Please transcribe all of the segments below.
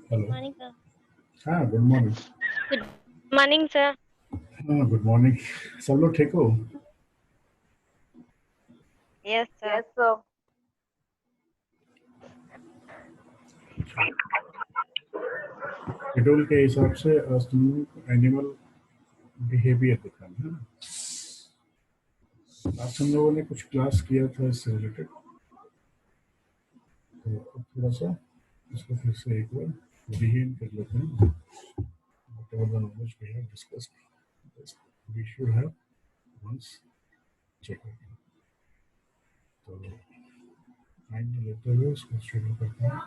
Hello. Morning sir. हाँ, good morning. Good morning sir. हाँ, good morning. सब लोग ठीक हो? Yes sir. शेड्यूल के हिसाब से आज तुम एनिमल बिहेवियर दिखाना है ना। आज हम लोगों ने कुछ क्लास किया था इससे रिलेटेड, तो अब थोड़ा सा इसको फिर से एक बार रिवीजन कर लेते हैं। Whatever the knowledge we have discussed, we should have once checked it. तो टाइम लेते हुए उसको शुरू करते हैं।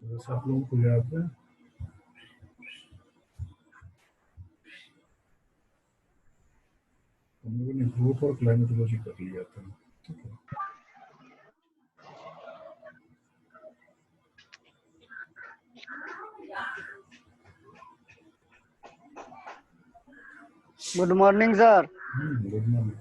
तो वैसे आप लोगों को याद है हम लोगों ने ग्रोथ और क्लाइमेटोलॉजी कर लिया था, ठीक है। Good morning sir. Good morning.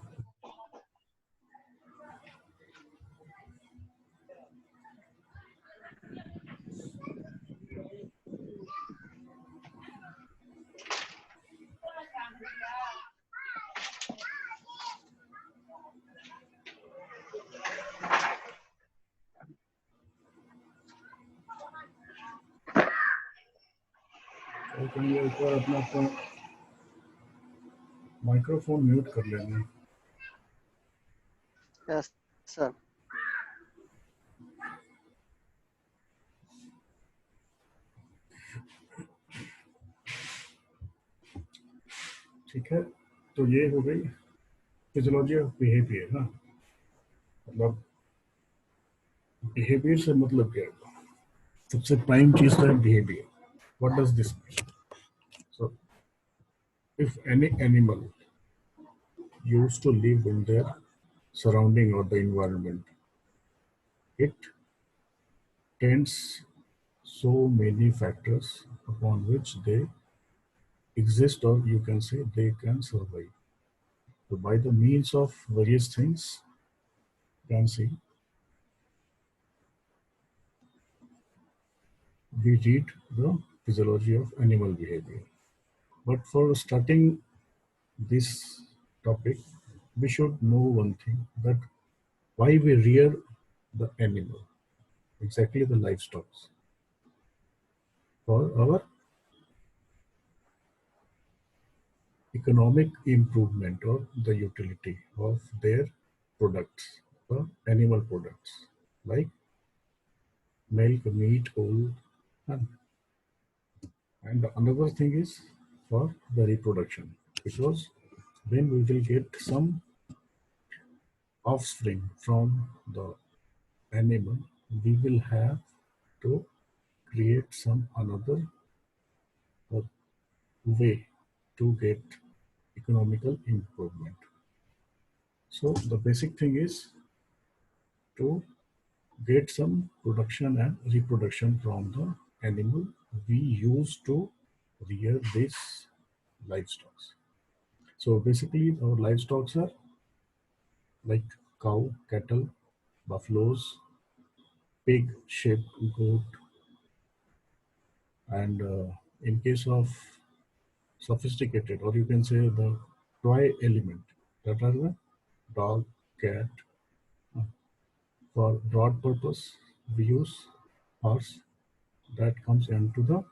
एक बार अपना माइक्रोफोन म्यूट कर लेना। Yes sir. ठीक है, तो ये हो गई फिजियोलॉजी ऑफ बिहेवियर ना। मतलब बिहेवियर से मतलब क्या है? सबसे प्राइम चीज है behaviour. What does this mean? So if any animal used to live in their surrounding or the environment, it tends so many factors upon which they exist, or you can say they can survive. So by the means of various things, you can see we read the physiology of animal behavior. But for starting this topic, we should know one thing, that why we rear the animal, exactly the livestock, for our economic improvement or the utility of their products, the animal products like milk, meat, wool, and another thing is for the reproduction, because when we will get some offspring from the animal, we will have to create some another way to get economical improvement. So the basic thing is to get some production and reproduction from the animal we use to rear these livestock. So basically our livestock are like cow, cattle, buffaloes, pig, sheep, goat, and in case of sophisticated, or you can say the toy element, that are the dog, cat. For broad purpose, we use horse. That comes into the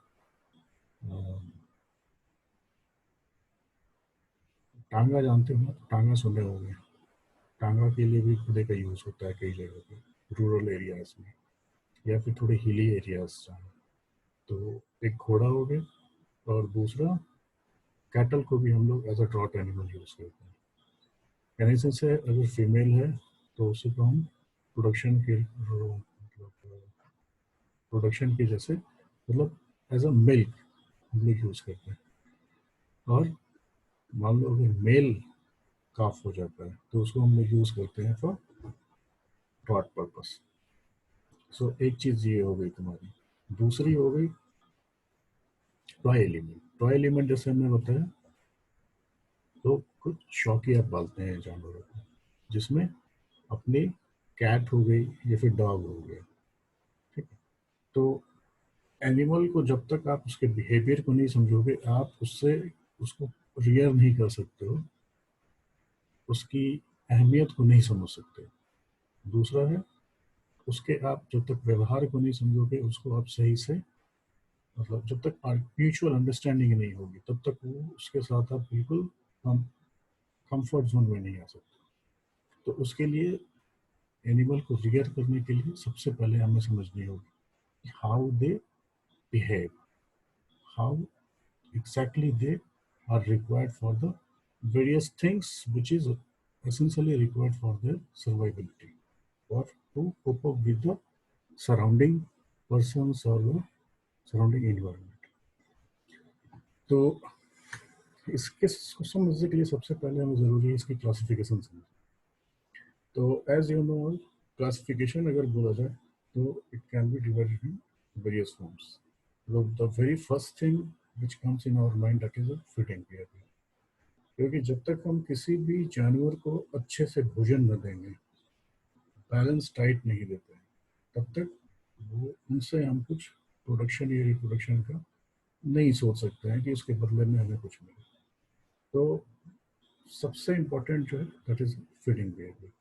टांगा, जानते हो ना? टांगा सुने होंगे। टांगा के लिए भी खुदे का यूज होता है कई जगह पे, रूरल एरियाज में या फिर थोड़े हिली एरियाज जहाँ। तो एक घोड़ा हो गया, और दूसरा कैटल को भी हम लोग as a draught animal use करते हैं। कैनेसन से अगर फीमेल है तो उसे को हम प्रोडक्शन के जैसे, मतलब एज अ मिल्क हम लोग यूज करते हैं। और मान लो अगर मेल काफ हो जाता है तो उसको हम लोग यूज करते हैं फॉर डॉट पर्पस। सो एक चीज ये हो गई तुम्हारी। दूसरी हो गई टॉय एलिमेंट। टॉय एलिमेंट जैसे हमने बताया, तो कुछ शौकिया पालते हैं जानवरों को, जिसमें अपनी कैट हो गई या फिर डॉग हो गया, ठीक है। तो एनिमल को जब तक आप उसके बिहेवियर को नहीं समझोगे, आप उससे उसको रियर नहीं कर सकते हो, उसकी अहमियत को नहीं समझ सकते। दूसरा है, उसके आप जब तक व्यवहार को नहीं समझोगे, उसको आप सही से, मतलब जब तक म्यूचुअल अंडरस्टैंडिंग नहीं होगी, तब तक वो उसके साथ आप बिल्कुल कंफर्ट जोन में नहीं आ सकते। तो उसके लिए एनिमल को रियर करने के लिए सबसे पहले हमें समझनी होगी how they behave, how exactly they are required for the various things which is essentially required for their survivability or to cope up with the surrounding persons or the surrounding environment. तो इसके समझने के लिए सबसे पहले हमें ज़रूरी है इसकी क्लासिफिकेशन समझना। तो एज यू नो, क्लासिफिकेशन अगर बोला जाए तो it can be divided in various forms. The very first thing which comes in our mind, that is a feeding behavior। क्योंकि जब तक हम किसी भी जानवर को अच्छे से भोजन न देंगे, बैलेंस डाइट नहीं देते हैं, तब तक वो उनसे हम कुछ प्रोडक्शन या रिप्रोडक्शन का नहीं सोच सकते हैं कि उसके बदले में हमें कुछ मिले। तो सबसे इम्पोर्टेंट जो है दैट इज फीडिंग बिहेवियर।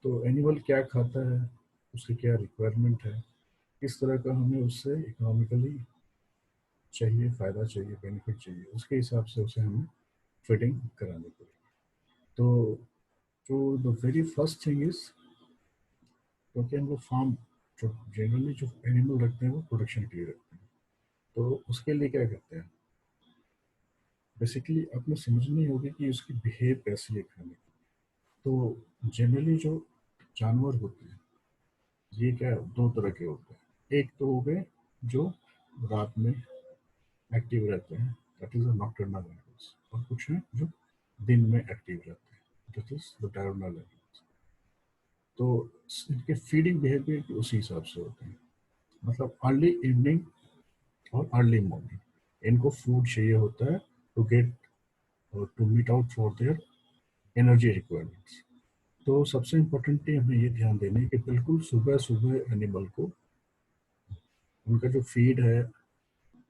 तो एनिमल क्या खाता है, उसकी क्या रिक्वायरमेंट है, किस तरह का हमें उससे इकोनॉमिकली चाहिए, फ़ायदा चाहिए, बेनिफिट चाहिए, उसके हिसाब से उसे हमें फीडिंग करानी पड़ेगी। तो the very first thing is, क्योंकि हम लोग फार्म जो जनरली जो एनिमल रखते हैं वो प्रोडक्शन के लिए रखते हैं, तो उसके लिए क्या करते हैं, बेसिकली आपने समझनी होगी कि उसकी बिहेव कैसी है खाने की। तो जनरली जो जानवर होते हैं ये क्या है, दो तरह के होते हैं। एक तो हो गए जो रात में एक्टिव रहते हैं, that is a nocturnal animals, और कुछ हैं जो दिन में एक्टिव रहते हैं, दैट इज द डायurnal एनिमल्स। तो इनके फीडिंग बिहेवियर उसी हिसाब से होते हैं, मतलब अर्ली इवनिंग और अर्ली मॉर्निंग इनको फूड चाहिए होता है to get to meet out for their energy requirements. तो सबसे इम्पोर्टेंट हमें ये ध्यान देना है कि बिल्कुल सुबह सुबह एनिमल को उनका जो फीड है,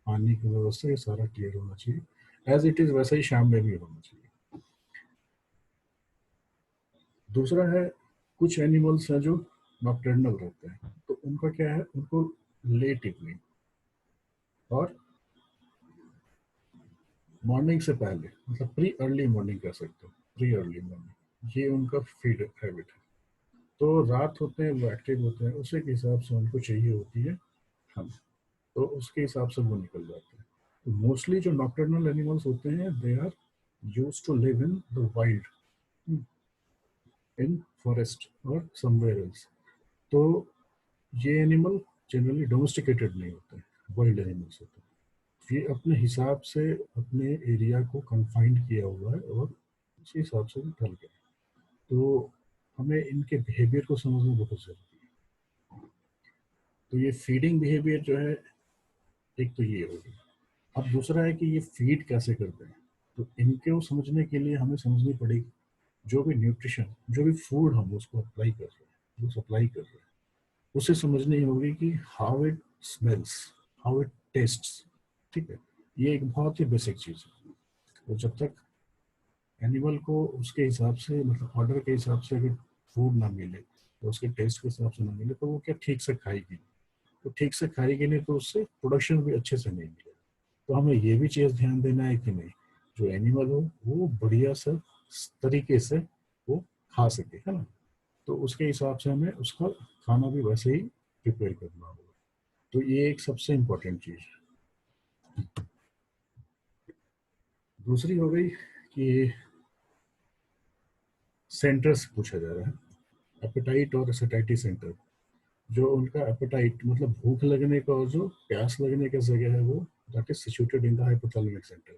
पानी की व्यवस्था, ये सारा क्लियर होना चाहिए। एज इट इज़ वैसा ही शाम में भी होना चाहिए। दूसरा है, कुछ एनिमल्स हैं जो नॉकटर्नल रहते हैं, तो उनका क्या है, उनको लेट इवनिंग और मॉर्निंग से पहले, मतलब प्री अर्ली मॉर्निंग कह सकते हो, प्री अर्ली मॉर्निंग, ये उनका फीड हैबिट है। तो रात होते हैं वो एक्टिव होते हैं, उसी के हिसाब से उनको चाहिए होती है हम, तो उसके हिसाब से वो निकल जाते हैं। तो मोस्टली जो नॉकटर्नल एनिमल्स होते हैं they are used to live in the wild, in forest और समवेयर एल्स। तो ये एनिमल जनरली डोमेस्टिकेटेड नहीं होते हैं, वाइल्ड एनिमल्स होते हैं। ये अपने हिसाब से अपने एरिया को कन्फाइंड किया हुआ है और उसी हिसाब से ढल गए। तो हमें इनके बिहेवियर को समझना बहुत जरूरी है। तो ये फीडिंग बिहेवियर जो है, एक तो ये हो गया। अब दूसरा है कि ये फीड कैसे करते हैं। तो इनको समझने के लिए हमें समझनी पड़ेगी जो भी न्यूट्रिशन, जो भी फूड हम उसको अप्लाई कर रहे हैं, जो सप्लाई कर रहे हैं, उसे समझनी होगी कि how it smells, how it tests, ठीक है। ये एक बहुत ही बेसिक चीज़ है। तो जब तक एनिमल को उसके हिसाब से, मतलब ऑर्डर के हिसाब से अगर फूड ना मिले, तो उसके टेस्ट के हिसाब से ना मिले, तो वो क्या ठीक से खाएगी। तो ठीक से खाएगी नहीं तो उससे प्रोडक्शन भी अच्छे से नहीं मिलेगा। तो हमें ये भी चीज़ ध्यान देना है कि नहीं, जो एनिमल हो वो बढ़िया सा तरीके से वो खा सके, है ना। तो उसके हिसाब से हमें उसका खाना भी वैसे ही प्रिपेयर करना होगा। तो ये एक सबसे इम्पोर्टेंट चीज़ है। दूसरी हो गई कि सेंटर से पूछा जा रहा है, एपेटाइट और सैटिस्फैक्टरी सेंटर। जो उनका एपेटाइट मतलब भूख लगने का और जो प्यास लगने का जगह है, वो that is situated in the hypothalamic center,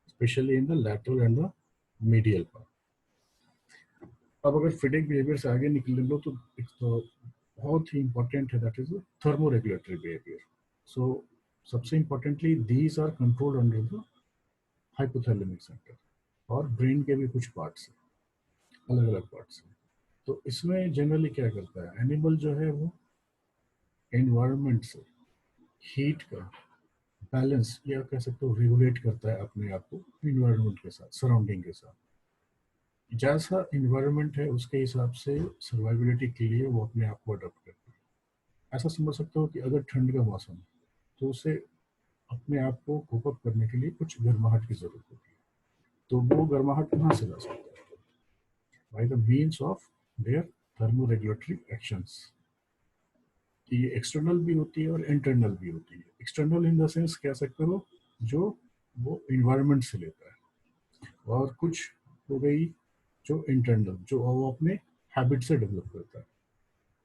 especially in the lateral and the medial part. अब अगर फीडिंग बिहेवियर से आगे निकल लो तो एक तो बहुत ही इंपॉर्टेंट है, that is thermoregulatory behaviour. So सबसे importantly these are controlled under the hypothalamic centre, और ब्रेन के भी कुछ पार्ट्स हैं, अलग अलग पार्ट्स हैं. तो इसमें जनरली क्या करता है, एनिमल जो है वो एनवायरनमेंट से हीट का बैलेंस या कह सकते हो रेगुलेट करता है अपने आप को इन्वायरमेंट के साथ, सराउंडिंग के साथ. जैसा इन्वायरमेंट है उसके हिसाब से सर्वाइबिलिटी के लिए वो अपने आप को अडॉप्ट करता है. ऐसा समझ सकते हो कि अगर ठंड का मौसम है तो उसे अपने आप को कोप अप करने के लिए कुछ गर्माहट की जरूरत होती है. तो वो गर्माहट कहाँ से ला सकता है, by the means of their thermoregulatory actions. ये एक्सटर्नल भी होती है और इंटरनल भी होती है. एक्सटर्नल इन द सेंस कह सकते हो जो वो इन्वायरमेंट से लेता है, और कुछ हो गई जो इंटरनल, जो वो अपने हैबिट से डेवलप करता है.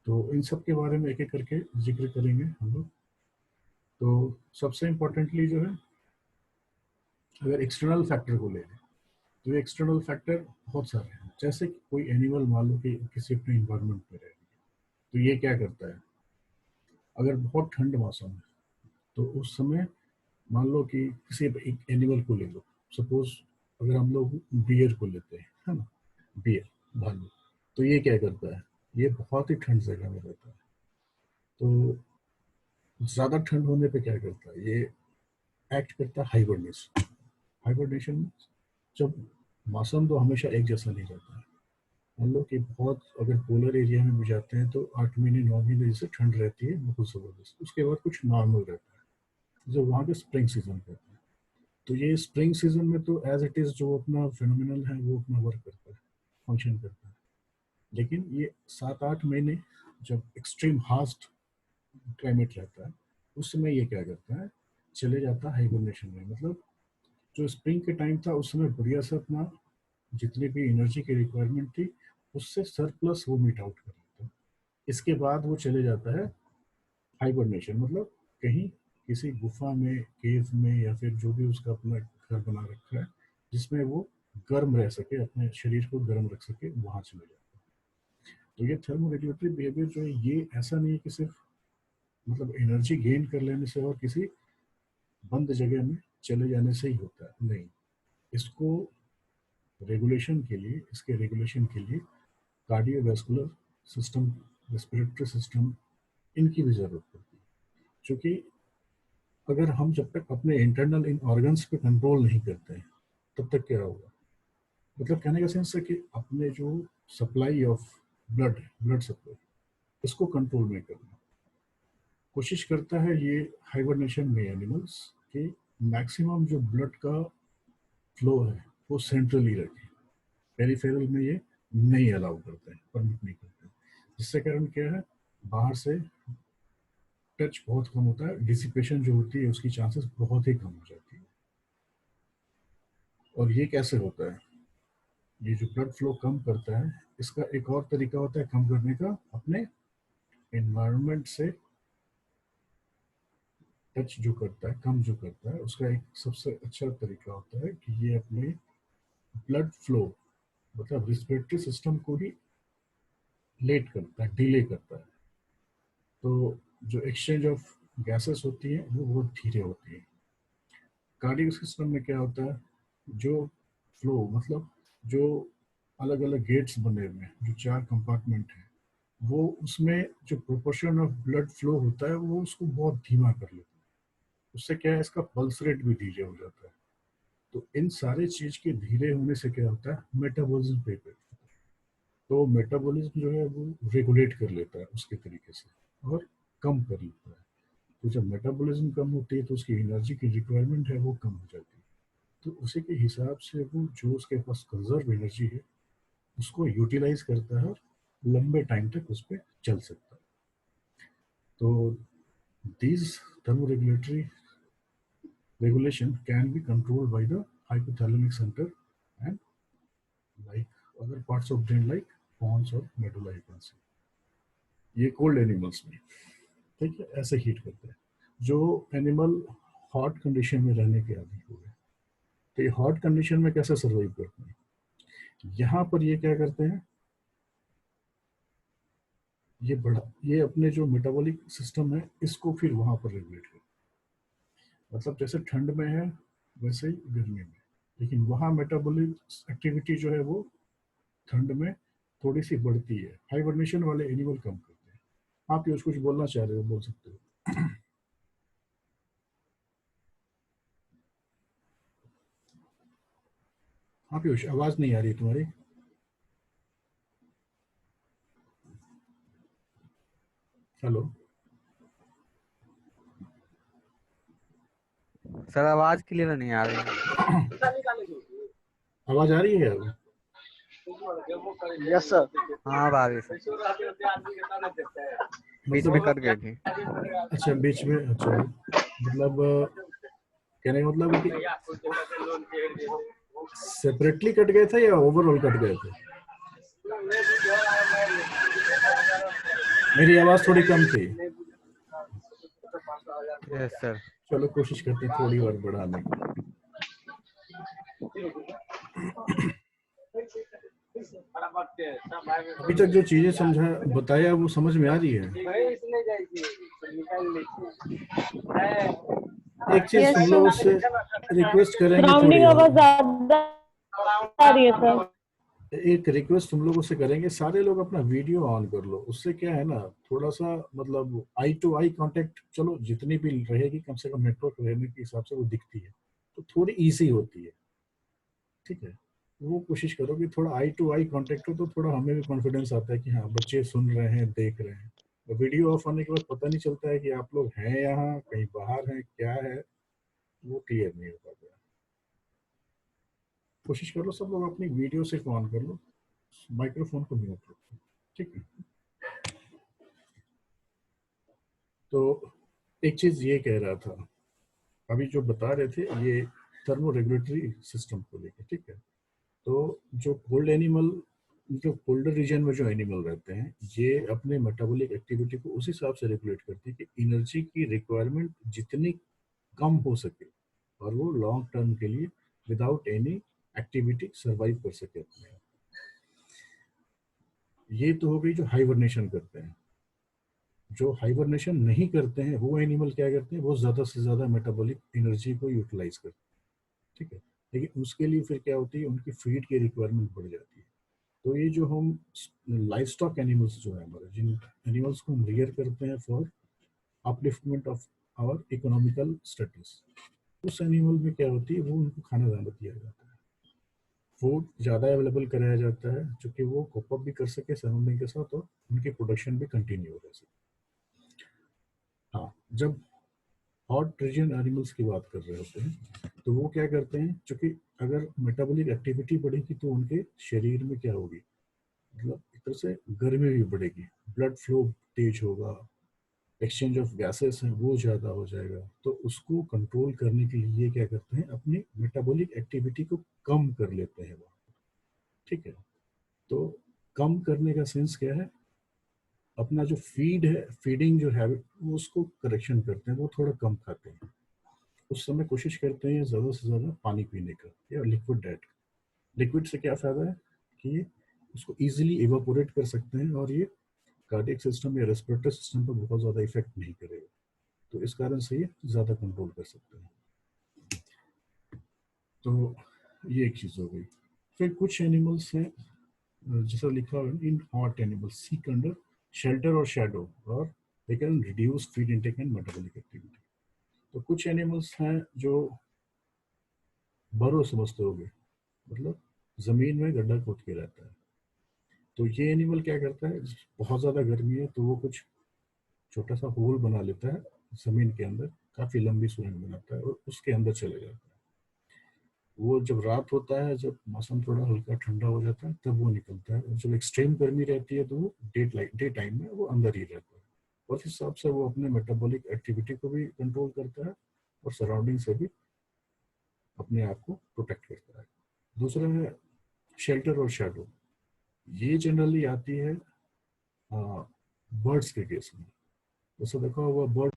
तो इन सब के बारे में एक एक करके जिक्र करेंगे हम लोग. तो सबसे इम्पोर्टेंटली जो है, अगर एक्सटर्नल फैक्टर को ले लें तो एक्सटर्नल फैक्टर बहुत सारे हैं. जैसे कोई एनिमल मान लो कि किसी अपने इन्वायरमेंट में रह रही है, तो ये क्या करता है, अगर बहुत ठंड मौसम है तो उस समय मान लो कि किसी एक एनिमल को ले लो, सपोज अगर हम लोग बियर को लेते हैं, है ना, बियर भालू, तो ये क्या करता है, ये बहुत ही ठंड जगह में रहता है. तो ज़्यादा ठंड होने पे क्या करता है, ये एक्ट करता है हाइबरनेशन. हाइबरनेशन जब मौसम तो हमेशा एक जैसा नहीं रहता है. मान लो कि बहुत अगर पोलर एरिया में भी जाते हैं तो 8 महीने 9 महीने जैसे ठंड रहती है बहुत ज़बरदस्त, उसके बाद कुछ नॉर्मल रहता है जो वहाँ के स्प्रिंग सीजन कहते हैं. तो ये स्प्रिंग सीजन में तो एज इट इज़ जो अपना फिनोमिनल है वो अपना वर्क करता है, फंक्शन करता है. लेकिन ये 7-8 महीने जब एक्सट्रीम हार्स्ट क्लाइमेट रहता है उस समय ये क्या करता है, चले जाता है हाइबरनेशन में. मतलब जो स्प्रिंग के टाइम था उस समय बढ़िया से अपना जितनी भी एनर्जी की रिक्वायरमेंट थी उससे सरप्लस वो मीट आउट कर लेता है. इसके बाद वो चले जाता है हाइबरनेशन, मतलब कहीं किसी गुफा में, केव में, या फिर जो भी उसका अपना घर बना रखा है जिसमें वो गर्म रह सके, अपने शरीर को गर्म रख सके, वहां चले जाता है. तो ये थर्मोरेगुलेटरी बिहेवियर जो है ये ऐसा नहीं है कि सिर्फ मतलब एनर्जी गेन कर लेने से और किसी बंद जगह में चले जाने से ही होता है, नहीं. इसको रेगुलेशन के लिए, इसके रेगुलेशन के लिए कार्डियोवैस्कुलर सिस्टम, रेस्पिरेटरी सिस्टम, इनकी भी जरूरत पड़ती है. क्योंकि अगर हम जब तक अपने इंटरनल इन ऑर्गन्स पे कंट्रोल नहीं करते हैं तब तक क्या होगा, मतलब कहने का सेंस है कि अपने जो सप्लाई ऑफ ब्लड है, ब्लड सप्लाई, इसको कंट्रोल में करना कोशिश करता है ये हाइबरनेशन में एनिमल्स कि मैक्सिमम जो ब्लड का फ्लो है वो सेंट्रली रखे. पेरिफेरल में ये नहीं अलाउ करते हैं, परमिट नहीं करते हैं. जिससे कारण क्या है, बाहर से टच बहुत कम होता है, डिसिपेशन जो होती है उसकी चांसेस बहुत ही कम हो जाती है. और ये कैसे होता है, ये जो ब्लड फ्लो कम करता है इसका एक और तरीका होता है कम करने का, अपने एनवायरनमेंट से टच जो करता है, कम जो करता है, उसका एक सबसे अच्छा तरीका होता है कि ये अपने ब्लड फ्लो, मतलब रिस्पिरेटरी सिस्टम को ही लेट करता है, डिले करता है. तो जो एक्सचेंज ऑफ गैसेस होती हैं वो बहुत धीरे होती है. कार्डियक सिस्टम में क्या होता है, जो फ्लो, मतलब जो अलग अलग गेट्स बने हुए हैं, जो 4 कंपार्टमेंट हैं, वो उसमें जो प्रोपोर्शन ऑफ ब्लड फ्लो होता है वो उसको बहुत धीमा कर लेता है. उससे क्या है, इसका पल्स रेट भी धीरे हो जाता है. तो इन सारे चीज के धीरे होने से क्या होता है, मेटाबॉलिज्म पे इफेक्ट होता है. तो मेटाबॉलिज्म जो है वो रेगुलेट कर लेता है उसके तरीके से और कम कर लेता है. तो जब मेटाबॉलिज्म कम होती है तो उसकी एनर्जी की रिक्वायरमेंट है वो कम हो जाती है. तो उसी के हिसाब से वो जो उसके पास कंजर्व एनर्जी है उसको यूटिलाइज करता है और लंबे टाइम तक उस पर चल सकता है. तो these thermoregulatory regulation can be controlled by the hypothalamic center and like other parts of brain like pons और medulla you can say. ये कोल्ड एनिमल्स में, ठीक है, ऐसे हीट करते हैं. जो एनिमल हॉट कंडीशन में रहने के आदी हो गए। तो ये हॉट कंडीशन में कैसे सर्वाइव करते हैं, यहाँ पर ये क्या करते हैं, ये अपने जो मेटाबॉलिक सिस्टम है इसको फिर वहां पर रेगुलेट करते हैं। मतलब जैसे ठंड में है वैसे ही गर्मी में, लेकिन वहाँ मेटाबॉलिक एक्टिविटी जो है वो ठंड में थोड़ी सी बढ़ती है, हाइबरनेशन वाले एनिमल कम करते हैं। आप ये कुछ बोलना चाह रहे हो, बोल सकते हो। हाँ पीयूष, आवाज नहीं आ रही तुम्हारी। हेलो, सर आवाज क्लियर नहीं आ रही। आवाज आ रही है अब? Yes sir. हाँ अब आ रही सर, बीच में कट गई थी। अच्छा बीच में, अच्छा मतलब कहने का मतलब है कि सेपरेटली कट गए थे या ओवरऑल कट गए थे? मेरी आवाज थोड़ी कम थी। Yes sir. चलो कोशिश करते हैं थोड़ी और बढ़ाने की। अभी तक जो चीजें समझा बताया वो समझ में आ रही है? एक चीज Yes, तुम sir. लोगों से रिक्वेस्ट करेंगे, थोड़ी सराउंडिंग आवाज और ज्यादा आ रही है सर। एक रिक्वेस्ट तुम लोगों से करेंगे, सारे लोग अपना वीडियो ऑन कर लो। उससे क्या है ना, थोड़ा सा मतलब आई टू आई कांटेक्ट, चलो जितनी भी रहेगी कम से कम नेटवर्क रहने के हिसाब से वो दिखती है तो थोड़ी इजी होती है, ठीक है। वो कोशिश करो कि थोड़ा आई टू आई कांटेक्ट हो तो थोड़ा हमें भी कॉन्फिडेंस आता है कि हाँ बच्चे सुन रहे हैं, देख रहे हैं। तो वीडियो ऑफ होने के बाद पता नहीं चलता है कि आप लोग हैं यहाँ कहीं बाहर हैं, क्या है वो क्लियर नहीं हो पाता है। कोशिश कर लो सब लोग अपनी वीडियो सिर्फ ऑन कर लो, माइक्रोफोन को म्यूट रखो, ठीक है। तो एक चीज ये कह रहा था, अभी जो बता रहे थे ये थर्मो रेगुलेटरी सिस्टम को लेकर, ठीक है। तो जो कोल्ड एनिमल, जो कोल्डर रीजन में जो एनिमल रहते हैं, ये अपने मेटाबॉलिक एक्टिविटी को उस हिसाब से रेगुलेट करते हैं कि एनर्जी की रिक्वायरमेंट जितनी कम हो सके और वो लॉन्ग टर्म के लिए विदाउट एनी एक्टिविटी सरवाइव कर सके अपने आप। ये तो हो गई जो हाइबरनेशन करते हैं। जो हाइबरनेशन नहीं करते हैं वो एनिमल क्या करते हैं, वो ज्यादा से ज्यादा मेटाबॉलिक एनर्जी को यूटिलाइज करते हैं, ठीक है। लेकिन उसके लिए फिर क्या होती है, उनकी फीड की रिक्वायरमेंट बढ़ जाती है। तो ये जो हम लाइफ स्टॉक एनिमल्स जो है हमारे, जिन एनिमल्स को हम रियर करते हैं for upliftment of our economical status, उस एनिमल में क्या होती है, वो उनको खाना ज्यादा दिया जाता है, फूड ज़्यादा अवेलेबल कराया जाता है, जो कि वो कोप अप भी कर सके सराउंडिंग के साथ और उनकी प्रोडक्शन भी कंटिन्यू रह सके। हाँ, जब हॉट रीजन एनिमल्स की बात कर रहे होते हैं तो वो क्या करते हैं, क्योंकि अगर मेटाबॉलिक एक्टिविटी बढ़ेगी तो उनके शरीर में क्या होगी, मतलब एक तरह से गर्मी भी बढ़ेगी, ब्लड फ्लो तेज होगा, एक्सचेंज ऑफ गैसेस हैं वो ज़्यादा हो जाएगा। तो उसको कंट्रोल करने के लिए ये क्या करते हैं, अपनी मेटाबॉलिक एक्टिविटी को कम कर लेते हैं वो, ठीक है। तो कम करने का सेंस क्या है, अपना जो फीड है, फीडिंग जो हैबिट, वो उसको करेक्शन करते हैं, वो थोड़ा कम खाते हैं। उस समय कोशिश करते हैं ज़्यादा से ज़्यादा पानी पीने का या लिक्विड डाइट। लिक्विड से क्या फ़ायदा है कि ये उसको इजीली इवापोरेट कर सकते हैं और ये कार्डियक सिस्टम या रेस्पिरेटरी सिस्टम पर बहुत ज़्यादा इफेक्ट नहीं करेगा, तो इस कारण से ये ज़्यादा कंट्रोल कर सकते हैं। तो ये एक चीज़ हो गई। फिर कुछ एनिमल्स हैं, जैसा लिखा हुआ है, in hot animals seek under shelter और शैडो और they can reduce feed intake and metabolic activity. तो कुछ एनिमल्स हैं जो बरो समझते होगे, मतलब जमीन में गड्ढा खोद के रहता है। तो ये एनिमल क्या करता है, बहुत ज्यादा गर्मी है तो वो कुछ छोटा सा होल बना लेता है जमीन के अंदर, काफी लंबी सुरंग बनाता है और उसके अंदर चले जाता है। वो जब रात होता है, जब मौसम थोड़ा हल्का ठंडा हो जाता है तब वो निकलता है, और जब एक्सट्रीम गर्मी रहती है तो वो डे टाइम में वो अंदर ही रहता है, और इस हिसाब से वो अपने मेटाबॉलिक एक्टिविटी को भी कंट्रोल करता है और सराउंडिंग से भी अपने आप को प्रोटेक्ट करता है। दूसरा है शेल्टर और शैडो। ये जनरली आती है बर्ड्स के केस में। जैसे देखो वो बर्ड,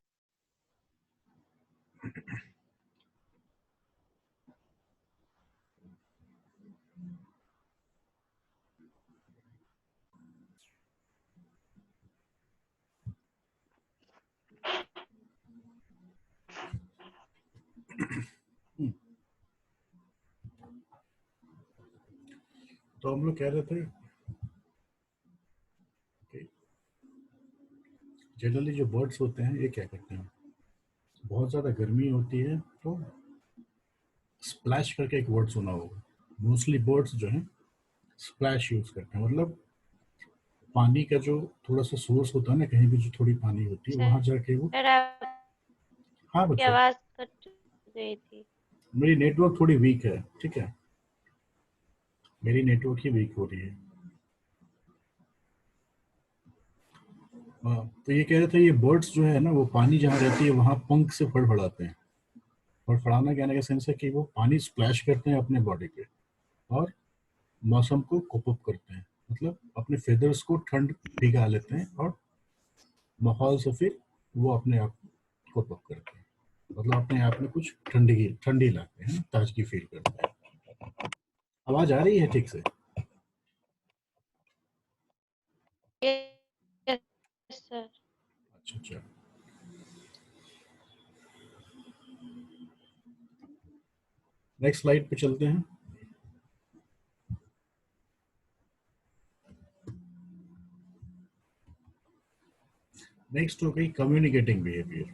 तो हम लोग कह रहे थे जनरली जो बर्ड्स होते हैं ये क्या करते हैं, बहुत ज़्यादा गर्मी होती है तो स्प्लैश करके एक वर्ड सुना होगा, मोस्टली बर्ड्स जो हैं स्प्लैश यूज करते हैं, मतलब पानी का जो थोड़ा सा सोर्स होता है ना, कहीं भी जो थोड़ी पानी होती है वहां जाके वो। सर आपकी हाँ बच्चों, आवाज कट गई थी। मेरी नेटवर्क थोड़ी वीक है, ठीक है, मेरी नेटवर्क ही वीक हो रही है। हाँ, तो ये कह रहे थे ये बर्ड्स जो है ना वो पानी जहाँ रहती है वहाँ पंख से फड़फड़ाते हैं। फड़फड़ाना कहने का सेंस है कि वो पानी स्प्लैश करते हैं अपने बॉडी पे और मौसम को कोप अप करते हैं, मतलब अपने फेदर्स को ठंड भिगा लेते हैं और माहौल से फिर वो अपने आप कोप अप करते हैं, मतलब अपने आप में कुछ ठंडी ठंडी लाते हैं, ताजगी फील करते हैं। आवाज आ रही है ठीक से? Yes sir. अच्छा अच्छा, नेक्स्ट स्लाइड पे चलते हैं। नेक्स्ट हो गई कम्युनिकेटिंग बिहेवियर,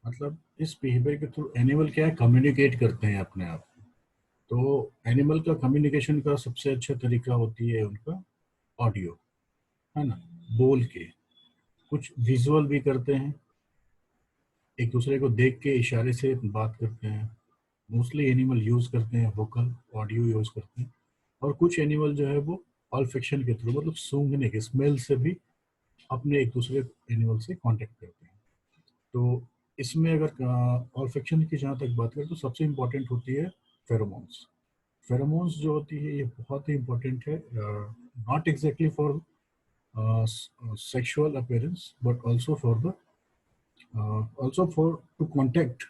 मतलब इस बिहेवियर के थ्रू एनिमल क्या है, कम्युनिकेट करते हैं अपने आप। तो एनिमल का कम्युनिकेशन का सबसे अच्छा तरीका होती है उनका ऑडियो, है ना, बोल के। कुछ विजुअल भी करते हैं, एक दूसरे को देख के इशारे से बात करते हैं। मोस्टली एनिमल यूज करते हैं वोकल ऑडियो यूज करते हैं, और कुछ एनिमल जो है वो ऑल्फेक्शन के थ्रू, मतलब सूंघने के स्मेल से भी अपने एक दूसरे एनिमल से कांटेक्ट करते हैं। तो इसमें अगर ऑल्फेक्शन की जहाँ तक बात करें तो सबसे इम्पोर्टेंट होती है फेरोमोन्स। फेरोमोन्स जो होती है ये बहुत ही इम्पोर्टेंट है, not exactly for sexual appearance but also for to contact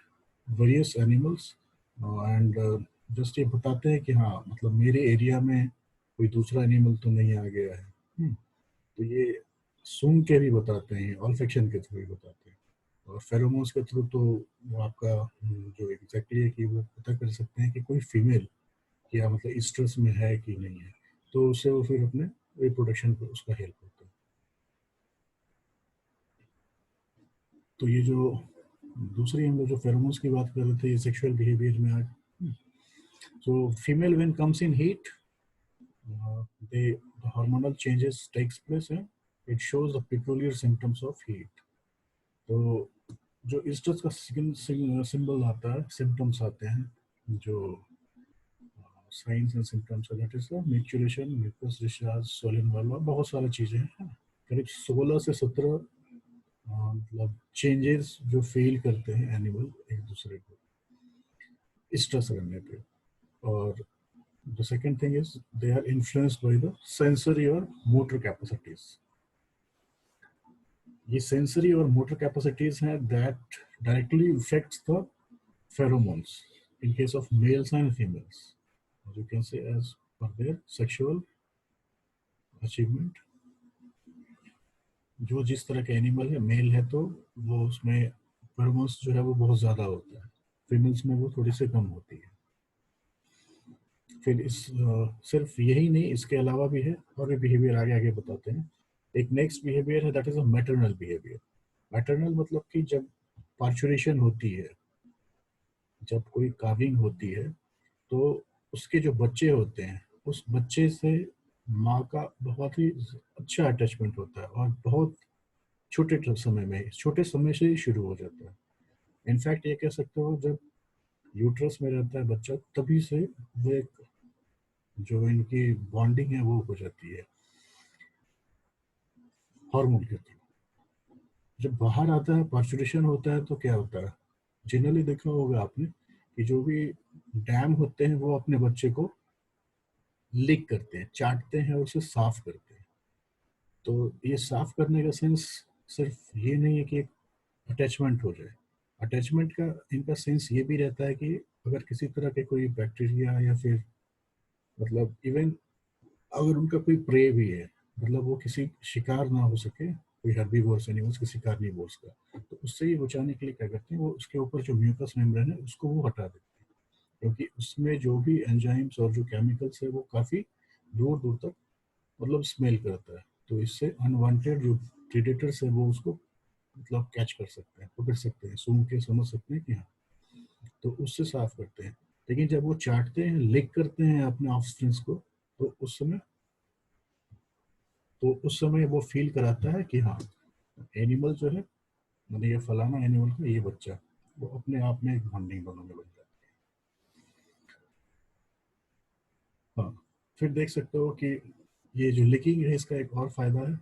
various animals, and just ये बताते हैं कि हाँ मतलब मेरे एरिया में कोई दूसरा एनिमल तो नहीं आ गया है। तो ये सूंघ के भी बताते हैं, ऑल्फेक्शन के थ्रू भी बताते हैं, और फेरोमोन्स के थ्रू तो वो आपका जो एग्जैक्टली है कि वो पता कर सकते हैं कि कोई फीमेल या मतलब स्ट्रेस में है कि नहीं है, तो उससे वो फिर अपने रिप्रोडक्शन को उसका हेल्प होता है। तो ये जो दूसरी हम लोग जो फेरोमोन्स की बात कर रहे थे, ये सेक्सुअल बिहेवियर में आज। So female when comes in heat, the hormonal changes takes place and it shows the peculiar symptoms of heat. तो जो स्ट्रेस का सिंबल आता है, सिम्टम्स आते हैं, जो साइंस एंड सिम्टम्स है, that is maturation, mucus discharge, swollen वाला, बहुत सारी चीजें हैं। करीब 16 से 17 मतलब चेंजेस जो फील करते हैं एनिमल एक दूसरे को स्ट्रेस करने पे। और the second thing is they are influenced by the sensory or motor capacities. ये sensory और motor capacities हैं that directly affects the pheromones in case of males and females, or you can say as per their sexual achievement। जो जिस तरह का animal है, mail है तो वो उसमें फेरोमोन्स जो है वो बहुत ज़्यादा होता है, फीमेल्स में वो थोड़ी सी कम होती है। फिर इस सिर्फ यही नहीं, इसके अलावा भी है और भी बिहेवियर आगे आगे बताते हैं। एक नेक्स्ट बिहेवियर है that is a maternal behaviour. Maternal मतलब कि जब पार्चुरेशन होती है, जब कोई काविंग होती है, तो उसके जो बच्चे होते हैं उस बच्चे से माँ का बहुत ही अच्छा अटैचमेंट होता है, और बहुत छोटे समय में, छोटे समय से ही शुरू हो जाता है। इनफैक्ट ये कह सकते हो जब यूट्रस में रहता है बच्चा तभी से वो एक जो इनकी बॉन्डिंग है वो हो जाती है हार्मोन के थ्रू। जब बाहर आता है, पार्चुरेशन होता है, तो क्या होता है, जनरली देखा होगा आपने कि जो भी डैम होते हैं वो अपने बच्चे को लिक करते हैं, चाटते हैं और उसे साफ करते हैं। तो ये साफ करने का सेंस सिर्फ ये नहीं है कि एक अटैचमेंट हो जाए, अटैचमेंट का इनका सेंस ये भी रहता है कि अगर किसी तरह के कोई बैक्टीरिया या फिर मतलब इवन अगर उनका कोई प्रे भी है, मतलब वो किसी शिकार ना हो सके, कोई हर्बीवोर्स एनिमल्स के शिकार नहीं हो उसका, तो उससे ये बचाने के लिए क्या करते हैं, वो उसके ऊपर जो म्यूकस मेम्ब्रेन है उसको वो हटा देते हैं, क्योंकि उसमें जो भी एंजाइम्स और जो केमिकल्स है वो काफ़ी दूर दूर तक मतलब स्मेल करता है। तो इससे अनवांटेड जो प्रेडेटर्स है वो उसको मतलब कैच कर सकते हैं, पकड़ सकते हैं, सूंघ के समझ सकते हैं कि हाँ, तो उससे साफ करते हैं। लेकिन जब वो चाटते हैं, लिक करते हैं अपने ऑफस्प्रिंग्स को, तो उस समय वो फील कराता है कि हाँ, एनिमल जो है, मतलब ये फलाना एनिमल का ये बच्चा, वो अपने आप में एक बॉन्डिंग दोनों में बन जाती है। हाँ, फिर देख सकते हो कि ये जो लिकिंग है इसका एक और फायदा है,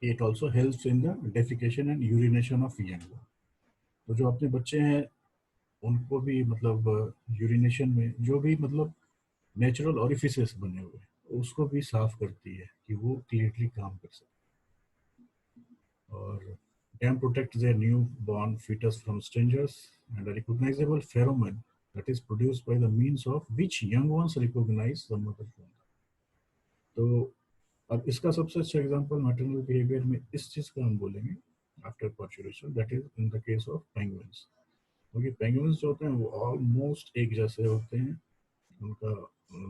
it also helps in the defecation and urination of young. तो जो अपने बच्चे हैं उनको भी मतलब यूरिनेशन में जो भी मतलब नेचुरल ऑरिफिसेस बने हुए हैं, उसको भी साफ करती है कि वो क्लियरली काम कर सके। और can protect their newborn fetus from strangers, and a recognizable pheromone that is produced by the means of which young ones recognize the mother from the. तो अब इसका सबसे अच्छा एग्जांपल मैटरनल बिहेवियर में इस चीज का हम बोलेंगे after parturition, that is in the case of penguins. क्योंकि पेंगुइन्स जो होते हैं वो ऑलमोस्ट एक जैसे होते हैं, उनका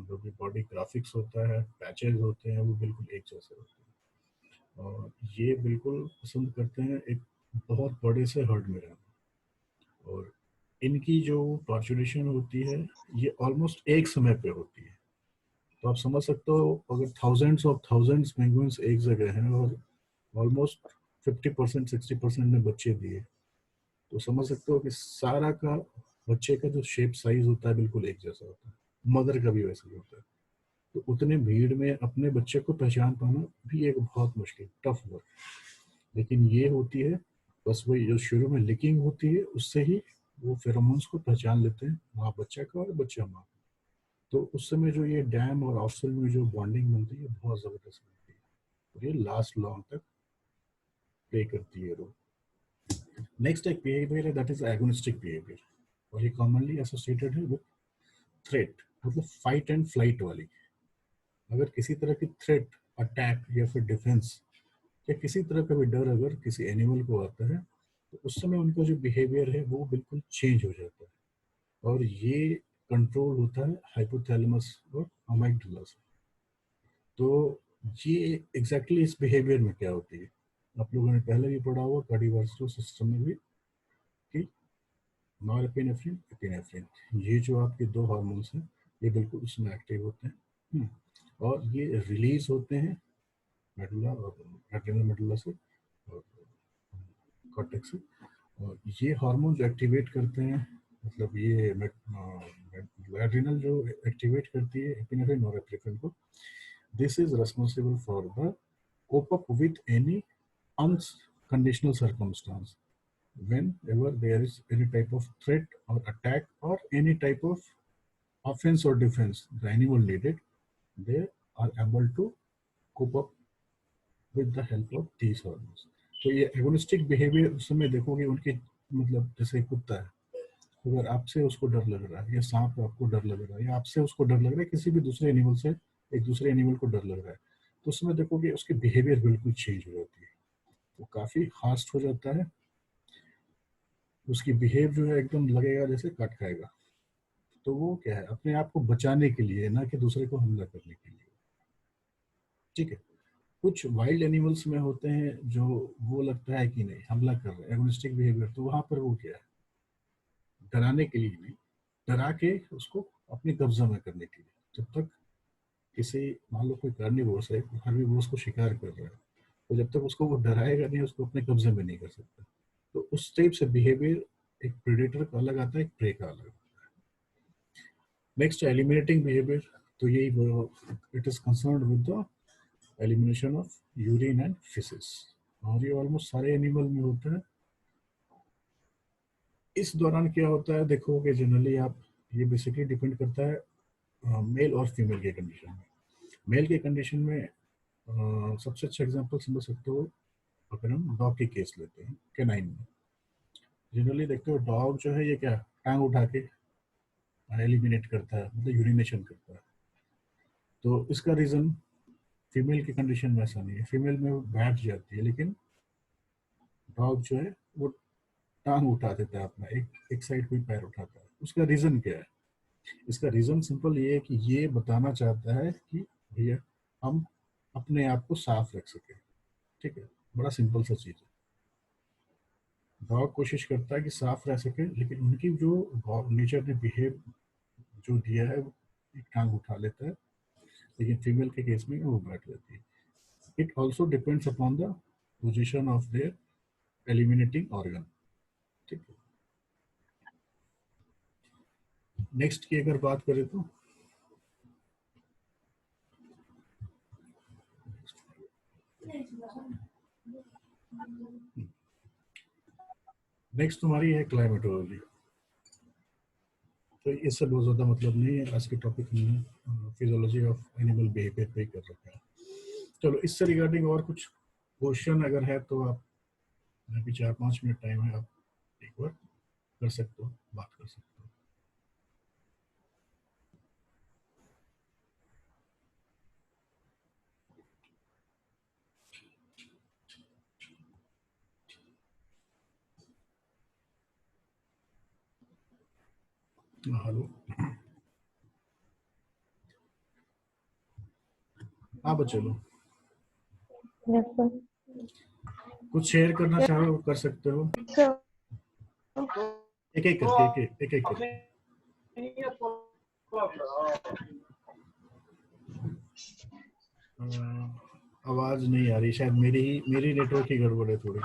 जो भी बॉडी ग्राफिक्स होता है, पैचेज होते हैं, वो बिल्कुल एक जैसे होते हैं। और ये बिल्कुल पसंद करते हैं एक बहुत बड़े से हर्ड में रहना। और इनकी जो पार्चुरेशन होती है ये ऑलमोस्ट एक समय पे होती है। तो आप समझ सकते हो अगर थाउजेंड्स ऑफ थाउजेंड्स पेंगुइन्स एक जगह हैं और ऑलमोस्ट 50% 60% ने बच्चे दिए, तो समझ सकते हो कि सारा का बच्चे का जो शेप साइज होता है बिल्कुल एक जैसा होता है, मदर का भी वैसा ही होता है। तो उतने भीड़ में अपने बच्चे को पहचान पाना भी एक बहुत मुश्किल टफ वर्क, लेकिन ये होती है बस वही जो शुरू में लिकिंग होती है उससे ही वो फेरोमोन्स को पहचान लेते हैं, वहाँ बच्चा का और बच्चा माँ। तो उस समय जो ये डैम और ऑफसेल में जो बॉन्डिंग बनती है बहुत जबरदस्त बनती है और ये लास्ट लॉन्ग तक प्ले करती है रोल। नेक्स्ट एक बिहेवियर है दैट इज एगोनिस्टिक बिहेवियर, और ये कॉमनली एसोसिएटेड है विद थ्रेट, मतलब फाइट एंड फ्लाइट वाली। अगर किसी तरह की थ्रेट, अटैक या फिर डिफेंस या किसी तरह का भी डर अगर किसी एनिमल को आता है, तो उस समय उनका जो बिहेवियर है वो बिल्कुल चेंज हो जाता है। और ये कंट्रोल होता है हाइपोथैलेमस और अमाइगडाला से। तो ये एग्जैक्टली इस बिहेवियर में क्या होती है, आप लोगों ने पहले भी पढ़ा हुआ कार्डियोवास्कुलर सिस्टम में भी कि नॉरएपिनेफ्रिन, एपिनेफ्रिन, ये जो आपके दो हार्मोन्स हैं ये बिल्कुल उसमें एक्टिव होते हैं। और ये रिलीज होते हैं मेडुला और एड्रिनल मेडुला से और कॉर्टेक्स से। और ये हार्मोन जो एक्टिवेट करते हैं, मतलब ये एड्रिनल जो एक्टिवेट करती है एपिनेफ्रिन और एपिनेफ्रिन को, this is responsible for the cope up with any unconditional circumstance whenever there is any type of threat or attack or any type of offense or defense the animal needed, they are able to cope up with the help of these hormones. तो ये agonistic behaviour उस समय देखोगे उनके, मतलब जैसे कुत्ता है, अगर आपसे उसको डर लग रहा है या सांप आपको डर लग रहा है या आपसे उसको डर लग रहा है, किसी भी दूसरे एनिमल से एक दूसरे एनिमल को डर लग रहा है, तो उस समय देखोगे उसकी बिहेवियर बिल्कुल चेंज हो जाती है, वो काफी फास्ट हो जाता है, उसकी बिहेव जो है एकदम लगेगा जैसे काट खाएगा। तो वो क्या है, अपने आप को बचाने के लिए, ना कि दूसरे को हमला करने के लिए। ठीक है, कुछ वाइल्ड एनिमल्स में होते हैं जो वो लगता है कि नहीं हमला कर रहे हैं, एगोनिस्टिक बिहेवियर, तो वहां पर वो क्या है, डराने के लिए नहीं, डरा के उसको अपने कब्जा में करने के लिए। जब तक किसी, मान लो कोई कार्निवोरस है, कार्निवोरस को शिकार कर रहा है, तो जब तक उसको वो डराएगा नहीं उसको अपने कब्जे में नहीं कर सकता। तो उस टाइप से बिहेवियर एक प्रेडेटर का अलग आता है, एक प्रे का अलग। नेक्स्ट एलिमिनेटिंग बिहेवियर, तो यही it is concerned with the elimination of urine and faeces, और ये ऑलमोस्ट सारे एनिमल में होता है। इस दौरान क्या होता है देखोगे जनरली आप, ये बेसिकली डिपेंड करता है मेल और फीमेल के कंडीशन में। मेल के कंडीशन में सबसे अच्छा एग्जांपल समझ सकते हो, अगर हम डॉग की केस लेते हैं, कैनाइन में जनरली देखते हो डॉग जो है ये क्या टांग उठा के एलिमिनेट करता है, मतलब यूरिनेशन करता है। तो इसका रीजन फीमेल की कंडीशन में ऐसा नहीं है, फीमेल में वो बैठ जाती है, लेकिन डॉग जो है वो टांग उठा देता है अपना, एक साइड कोई पैर उठाता है। उसका रीजन क्या है, इसका रीजन सिंपल ये है कि ये बताना चाहता है कि भैया हम अपने आप को साफ रख सके, ठीक है, बड़ा सिंपल सा चीज है। डॉग कोशिश करता है कि साफ रह सके, लेकिन उनकी जो नेचर ने बिहेव जो दिया है, वो एक टांग उठा लेता है, लेकिन फीमेल के केस में वो बैठ जाती है। It also depends upon the position of their eliminating organ, ठीक है। नेक्स्ट की अगर बात करें तो नेक्स्ट हमारी है क्लाइमेटोलॉजी। तो इससे बहुत ज़्यादा मतलब नहीं है, आज के टॉपिक में फिजियोलॉजी ऑफ एनिमल बिहेवियर पे कर रखा है। चलो इससे रिगार्डिंग और कुछ क्वेश्चन अगर है तो आप, अभी 4-5 मिनट टाइम है, आप एक बार कर सकते हो, बात कर सकते हो। हेलो, आप चलो Yes, sir. कुछ शेयर करना चाहो कर सकते हो, So, एक एक करके एक एक करके। आवाज नहीं आ रही, शायद मेरी नेटवर्क की गड़बड़ है थोड़ी।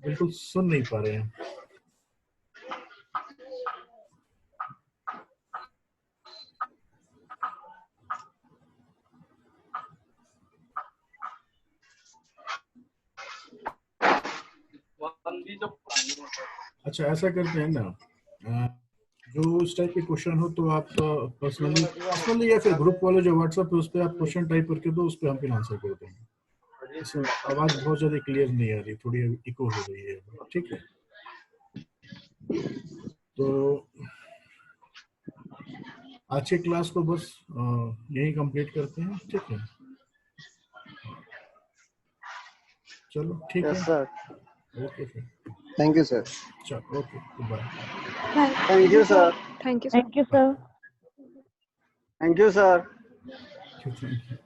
बिल्कुल सुन नहीं पा रहे हैं। अच्छा ऐसा करते हैं ना, जो इस टाइप के क्वेश्चन हो तो आप पर्सनली या फिर ग्रुप वाले जो व्हाट्सएप पे उस पर आप क्वेश्चन टाइप करके दो, उस पर हम फिर आंसर कर देंगे। इसमें आवाज बहुत ज्यादा क्लियर नहीं आ रही, थोड़ी इको हो रही है, ठीक है। तो आज के क्लास को बस यही कंप्लीट करते हैं, ठीक है। चलो ठीक Yes, है, sir. ओके फिर, Thank you, sir. चलो okay, bye. Thank you, sir. thank you, sir. Thank you, sir. Thank you.